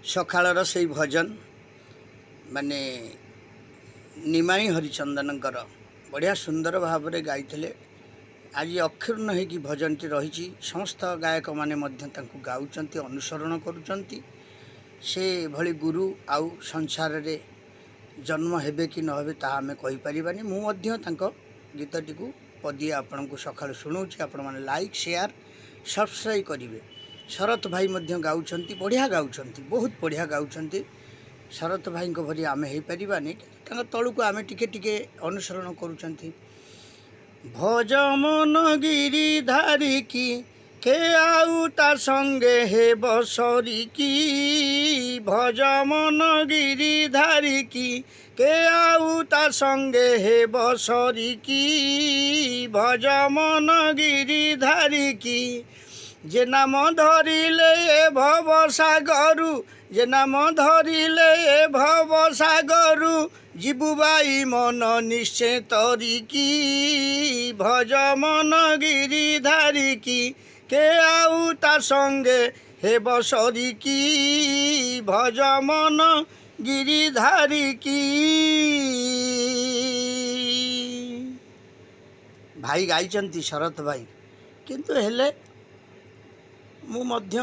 ସକାଳର ସେଇ ଭଜନ ମାନେ ନିମାଇଁ ହରିଚନ୍ଦନଙ୍କର ବଢ଼ିଆ ସୁନ୍ଦର ଭାବରେ ଗାଇଥିଲେ। ଆଜି ଅକ୍ଷୁର୍ଣ୍ଣ ହେଇକି ଭଜନଟି ରହିଛି। ସମସ୍ତ ଗାୟକମାନେ ମଧ୍ୟ ତାଙ୍କୁ ଗାଉଛନ୍ତି, ଅନୁସରଣ କରୁଛନ୍ତି। ସେଭଳି ଗୁରୁ ଆଉ ସଂସାରରେ ଜନ୍ମ ହେବେ କି ନ ହେବେ ତାହା ଆମେ କହିପାରିବାନି। ମୁଁ ମଧ୍ୟ ତାଙ୍କ ଗୀତଟିକୁ ପଦିଏ ଆପଣଙ୍କୁ ସକାଳୁ ଶୁଣାଉଛି। ଆପଣମାନେ ଲାଇକ୍, ସେୟାର, ସବସ୍କ୍ରାଇବ୍ କରିବେ। ଶରତ ଭାଇ ମଧ୍ୟ ଗାଉଛନ୍ତି, ବଢ଼ିଆ ଗାଉଛନ୍ତି, ବହୁତ ବଢ଼ିଆ ଗାଉଛନ୍ତି। ଶରତ ଭାଇଙ୍କ ଭଳି ଆମେ ହେଇପାରିବାନି, କିନ୍ତୁ ତାଙ୍କ ତଳକୁ ଆମେ ଟିକେ ଟିକେ ଅନୁସରଣ କରୁଛନ୍ତି। ଭଜ ମନ ଗିରିଧାରିକି କେ ଆଉ ତା ସଙ୍ଗେ ହେବ ସରିକି। ଭଜ ମନ ଗିରିଧାରିକି କେ ଆଉ ତା ସଙ୍ଗେ ହେବ ସରିକି। ଭଜ ମନ ଗିରିଧାରିକି যে নাম ধরিলে এ ভব সাগরু, যে নাম ধরিলে এ ভব সাগরু, জীবুবাই মন নিশ্চে তরিকি। ভজ মন গিরিধারিকি কে আউ তা সঙ্গে হেব সরিকি। ভজ মন গিরিধারিকি। ভাই গাইଛନ୍ତି ଶରତ ଭାଇ, କିନ୍ତୁ ହେଲେ ମୁଁ ମଧ୍ୟ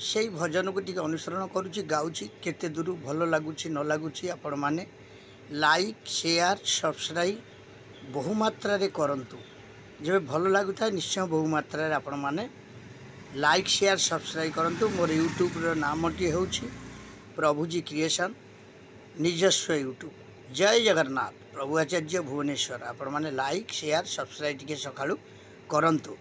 ସେଇ ଭଜନକୁ ଟିକେ ଅନୁସରଣ କରୁଛି, ଗାଉଛି। କେତେ ଦୂର ଭଲ ଲାଗୁଛି ନ ଲାଗୁଛି ଆପଣମାନେ ଲାଇକ୍, ସେୟାର, ସବସ୍କ୍ରାଇବ୍ ବହୁମାତ୍ରାରେ କରନ୍ତୁ। ଯେବେ ଭଲ ଲାଗୁଥାଏ ନିଶ୍ଚୟ ବହୁମାତ୍ରାରେ ଆପଣମାନେ ଲାଇକ୍, ସେୟାର, ସବସ୍କ୍ରାଇବ୍ କରନ୍ତୁ। ମୋର ୟୁଟ୍ୟୁବ୍ର ନାମଟି ହେଉଛି ପ୍ରଭୁଜୀ କ୍ରିଏସନ୍, ନିଜସ୍ୱ ୟୁଟ୍ୟୁବ୍। ଜୟ ଜଗନ୍ନାଥ। ପ୍ରଭୁ ଆଚାର୍ଯ୍ୟ ଭୁବନେଶ୍ୱର। ଆପଣମାନେ ଲାଇକ୍, ସେୟାର, ସବସ୍କ୍ରାଇବ୍ ଟିକେ ସକାଳୁ କରନ୍ତୁ।